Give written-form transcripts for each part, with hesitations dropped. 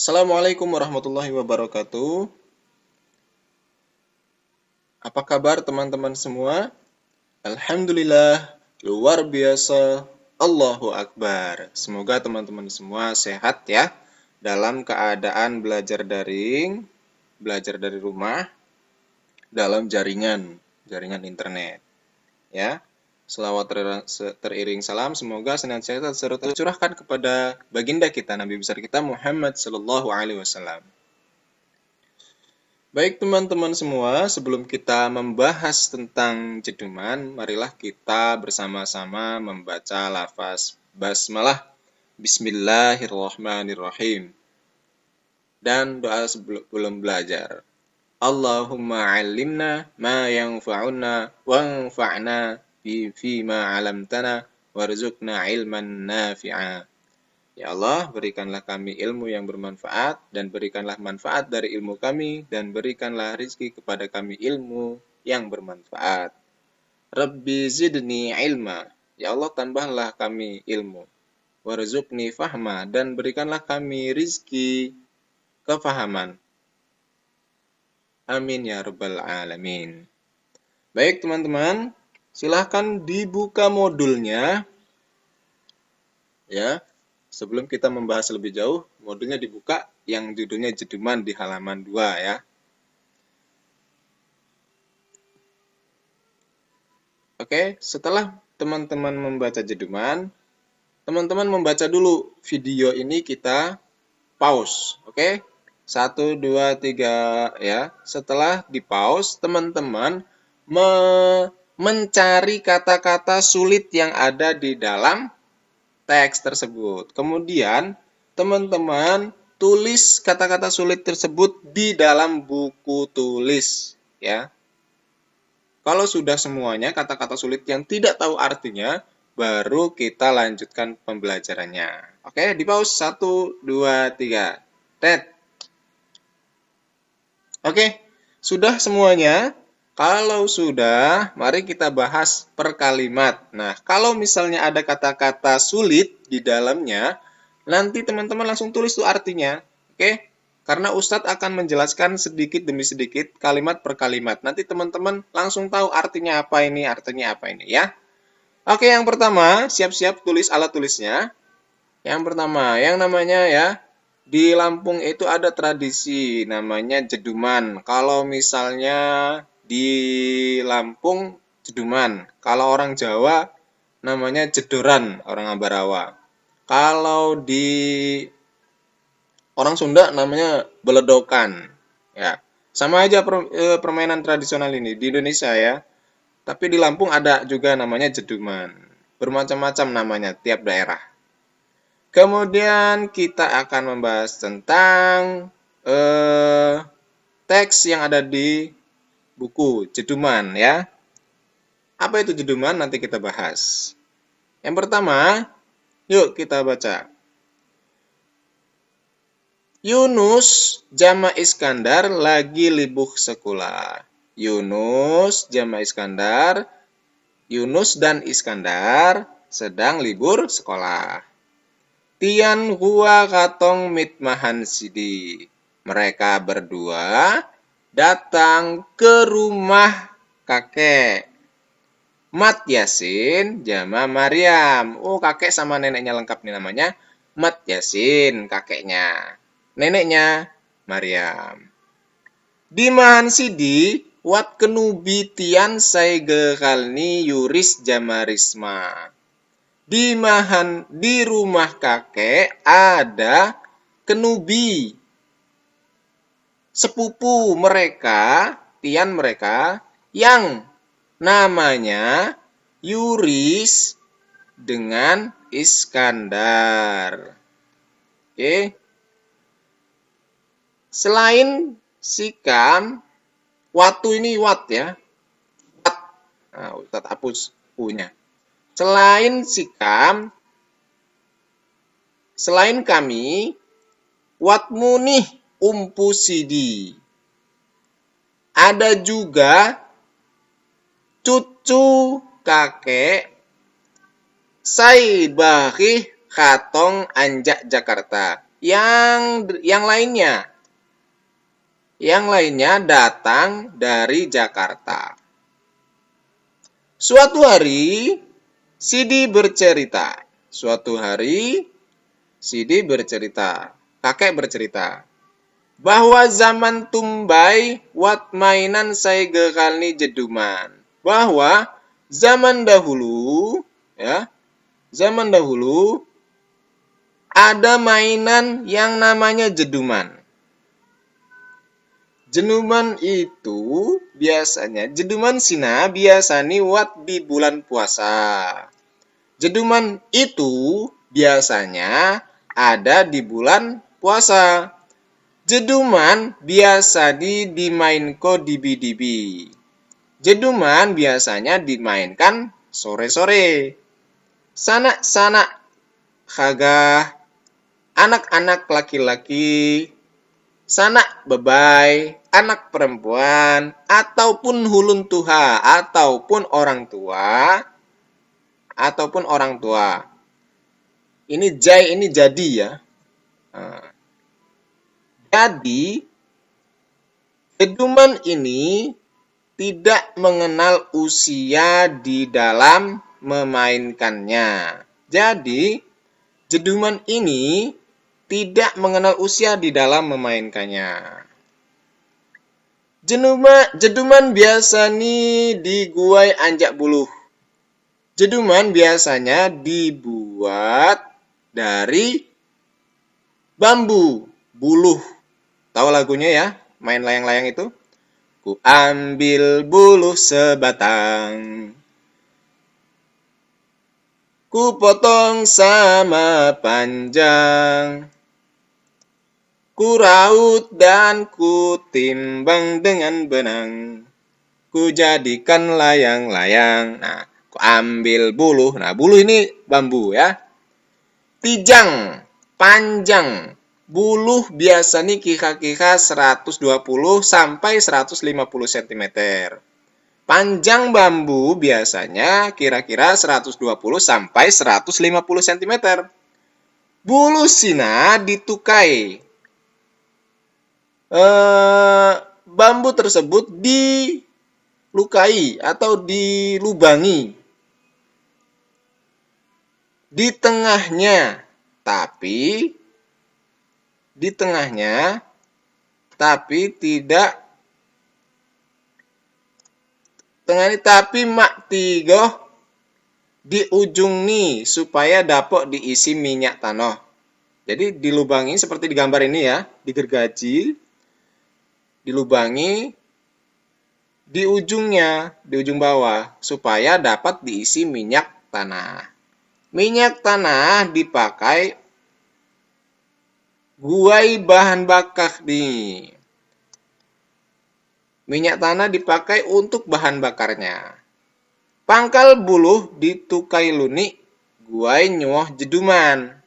Assalamualaikum warahmatullahi wabarakatuh. Apa kabar teman-teman semua? Alhamdulillah, luar biasa, Allahu Akbar. Semoga teman-teman semua sehat ya, dalam keadaan belajar daring, belajar dari rumah, dalam jaringan internet. Ya, selawat teriring salam, semoga senantiasa tercurahkan kepada baginda kita, Nabi besar kita Muhammad Sallallahu Alaihi Wasallam. Baik teman-teman semua, sebelum kita membahas tentang jeduman, marilah kita bersama-sama membaca lafaz basmalah, Bismillahirrahmanirrahim. Dan doa sebelum belajar. Allahumma alimna ma yanfa'una wanfa'na fima 'allamtana warzuqna ilman nafi'a. Ya Allah, berikanlah kami ilmu yang bermanfaat, dan berikanlah manfaat dari ilmu kami, dan berikanlah rizki kepada kami ilmu yang bermanfaat. Rabbi zidni ilma. Ya Allah, tambahlah kami ilmu. Warzuqni fahma, dan berikanlah kami rizki kefahaman. Amin ya rabbal alamin. Baik teman-teman, silahkan dibuka modulnya. Ya. Sebelum kita membahas lebih jauh, modulnya dibuka yang judulnya jeduman di halaman 2 ya. Oke, setelah teman-teman membaca jeduman, teman-teman membaca dulu video ini, kita pause. Oke, 1, 2, 3 ya. Setelah di pause, teman-teman mencari kata-kata sulit yang ada di dalam teks tersebut. Kemudian teman-teman tulis kata-kata sulit tersebut di dalam buku tulis ya. Kalau sudah semuanya kata-kata sulit yang tidak tahu artinya, baru kita lanjutkan pembelajarannya. Oke, di pause 1, 2, 3. Tet. Oke, sudah semuanya? Kalau sudah, mari kita bahas per kalimat. Nah, kalau misalnya ada kata-kata sulit di dalamnya, nanti teman-teman langsung tulis tuh artinya. Oke? Karena Ustadz akan menjelaskan sedikit demi sedikit, kalimat per kalimat. Nanti teman-teman langsung tahu artinya apa ini ya. Oke, yang pertama, siap-siap tulis alat tulisnya. Yang pertama, yang namanya ya, di Lampung itu ada tradisi namanya jeduman. Kalau misalnya di Lampung jeduman. Kalau orang Jawa namanya jedoran, orang Ambarawa. Kalau di orang Sunda namanya beledokan. Ya, sama aja permainan tradisional ini di Indonesia ya. Tapi di Lampung ada juga namanya jeduman. Bermacam-macam namanya tiap daerah. Kemudian kita akan membahas tentang teks yang ada di buku jeduman ya. Apa itu jeduman? Nanti kita bahas. Yang pertama, yuk kita baca. Yunus jama Iskandar lagi libur sekolah. Yunus jama Iskandar, Yunus dan Iskandar sedang libur sekolah. Tian hua katong mitmahan sidi. Mereka berdua datang ke rumah kakek. Mat Yasin jama Maryam. Oh, kakek sama neneknya lengkap nih namanya. Mat Yasin, kakeknya. Neneknya Maryam. Di mahan sidi, wat kenubi tian saigekalni yuris jama Risma. Di rumah kakek ada kenubi. Sepupu mereka, tian mereka, yang namanya Yuris dengan Iskandar. Oke. Selain sikam, watu ini wat ya. Wat. Nah, Ustadz hapus u-nya. Selain sikam, selain kami, watmu nih umpusidi. Ada juga cucu kakek Saibahih Katong Anjak Jakarta. yang lainnya. Yang lainnya datang dari Jakarta. Suatu hari, Sidi bercerita. Suatu hari, Sidi bercerita. Kakek bercerita. Bahwa zaman tumbai, wat mainan saya geralni jeduman. Bahwa zaman dahulu, ya, zaman dahulu, ada mainan yang namanya jeduman. Jeduman itu biasanya, jeduman sina biasanya wat di bulan puasa. Jeduman itu biasanya ada di bulan puasa. Jeduman biasa dimainko dibi-dibi. Jeduman biasanya dimainkan sore-sore. Sanak-sanak kagah anak-anak laki-laki, sanak bebai, anak perempuan, ataupun hulun tuha, ataupun orang tua, Ini jadi ya. Jadi, jeduman ini tidak mengenal usia di dalam memainkannya. Jadi, jeduman ini tidak mengenal usia di dalam memainkannya. Jeduman biasa nih di guai anjak buluh. Jeduman biasanya dibuat dari bambu, buluh. Tahu lagunya ya? Main layang-layang itu? Ku ambil buluh sebatang, ku potong sama panjang, ku raut dan ku timbang dengan benang, ku jadikan layang-layang. Nah, ku ambil buluh. Nah, buluh ini bambu ya. Tijang, panjang. Buluh biasanya kira-kira 120 sampai 150 cm. Panjang bambu biasanya kira-kira 120 sampai 150 cm. Buluh sina ditukai. Bambu tersebut dilukai atau dilubangi di tengahnya, tapi mak tigoh di ujung nih supaya dapat diisi minyak tanah. Jadi dilubangi seperti di gambar ini ya, digergaji, dilubangi di ujungnya, di ujung bawah, supaya dapat diisi minyak tanah. Minyak tanah dipakai guai bahan bakar nih. Minyak tanah dipakai untuk bahan bakarnya. Pangkal buluh ditukai lunik, guai nyuah jeduman.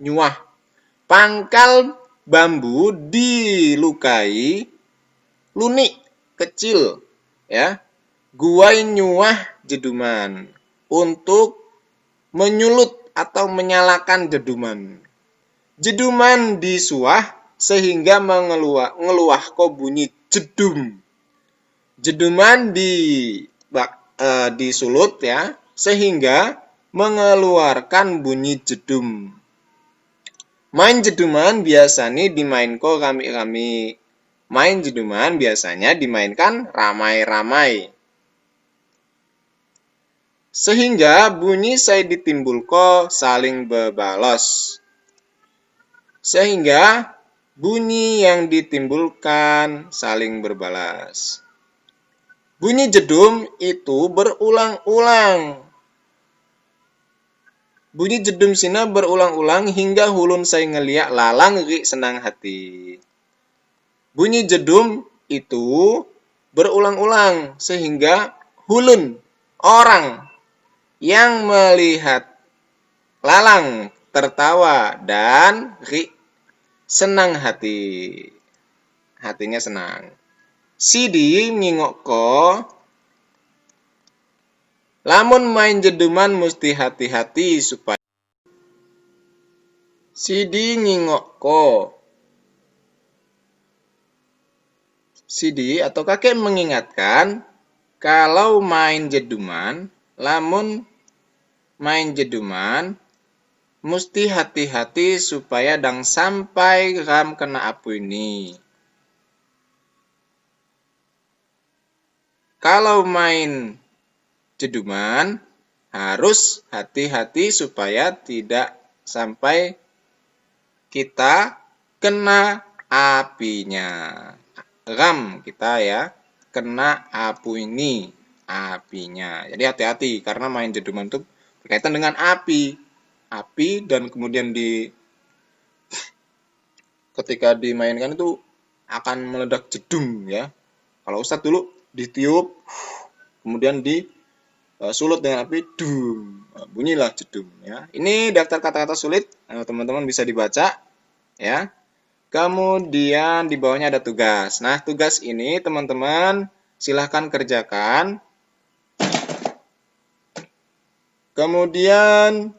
Nyuah. Pangkal bambu dilukai lunik kecil ya, guai nyuah jeduman untuk menyulut atau menyalakan jeduman. Jeduman disuah sehingga ngeluah kok bunyi jedum. Jeduman disulut ya sehingga mengeluarkan bunyi jedum. Main jeduman biasanya dimainkan rami-rami. Main jeduman biasanya dimainkan ramai-ramai. Sehingga bunyi saya ditimbulkan saling berbalos. Sehingga bunyi yang ditimbulkan saling berbalas. Bunyi jedum itu berulang-ulang. Bunyi jedum sina berulang-ulang hingga hulun saya ngeliat lalang ri senang hati. Bunyi jedum itu berulang-ulang sehingga hulun orang yang melihat lalang tertawa dan ri senang hati. Hatinya senang. Sidi ngingokko, lamun main jeduman mesti hati-hati Sidi nyingok ko. Sidi atau kakek mengingatkan kalau main jeduman, lamun main jeduman mesti hati-hati supaya dang sampai ram kena apu ini. Kalau main jeduman harus hati-hati supaya tidak sampai kita kena apinya. Ram kita ya, kena apu ini, apinya. Jadi hati-hati karena main jeduman itu berkaitan dengan api. Api dan kemudian ketika dimainkan itu akan meledak jedung ya. Kalau Ustadz dulu ditiup kemudian disulut dengan api, dum, bunyilah jedung ya. Ini daftar kata-kata sulit, teman-teman bisa dibaca ya. Kemudian di bawahnya ada tugas. Nah, tugas ini teman-teman silahkan kerjakan. Kemudian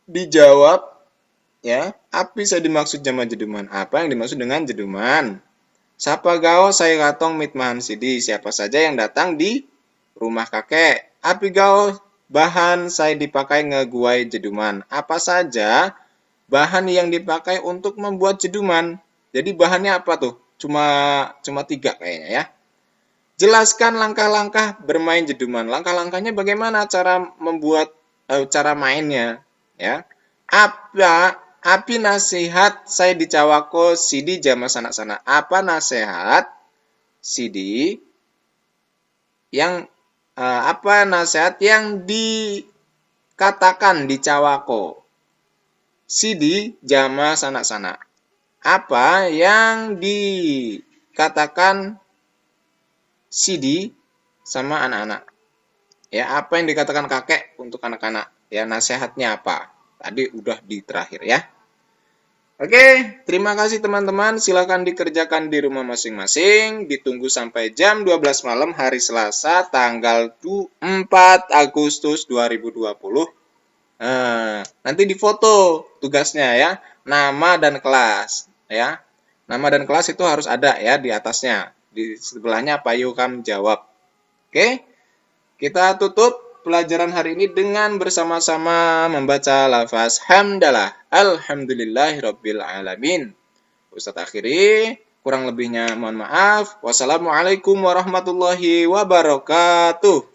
dijawab ya, apa saya dimaksud jama jeduman? Apa yang dimaksud dengan jeduman? Siapa gao saya katong mitmahan sidi? Siapa saja yang datang di rumah kakek? Api gao bahan saya dipakai ngeguai jeduman? Apa saja bahan yang dipakai untuk membuat jeduman? Jadi bahannya apa tuh? Cuma 3 kayaknya ya. Jelaskan langkah-langkah bermain jeduman. Langkah-langkahnya bagaimana cara membuat cara mainnya ya. Api nasihat saya dicawako sidi jama sanak-sanak. Apa nasihat sidi yang apa nasihat yang dikatakan dicawako sidi jama sanak-sanak. Apa yang dikatakan sidi sama anak-anak. Ya, apa yang dikatakan kakek untuk anak-anak? Ya, nasihatnya apa? Tadi udah di terakhir ya. Oke, terima kasih teman-teman. Silakan dikerjakan di rumah masing-masing. Ditunggu sampai jam 12 malam hari Selasa tanggal 4 Agustus 2020. Nanti difoto tugasnya ya. Nama dan kelas ya. Nama dan kelas itu harus ada ya di atasnya. Di sebelahnya payung jawab. Oke. Kita tutup pelajaran hari ini dengan bersama-sama membaca lafaz hamdalah. Alhamdulillahirabbil alamin. Ustadz akhiri, kurang lebihnya mohon maaf. Wassalamualaikum warahmatullahi wabarakatuh.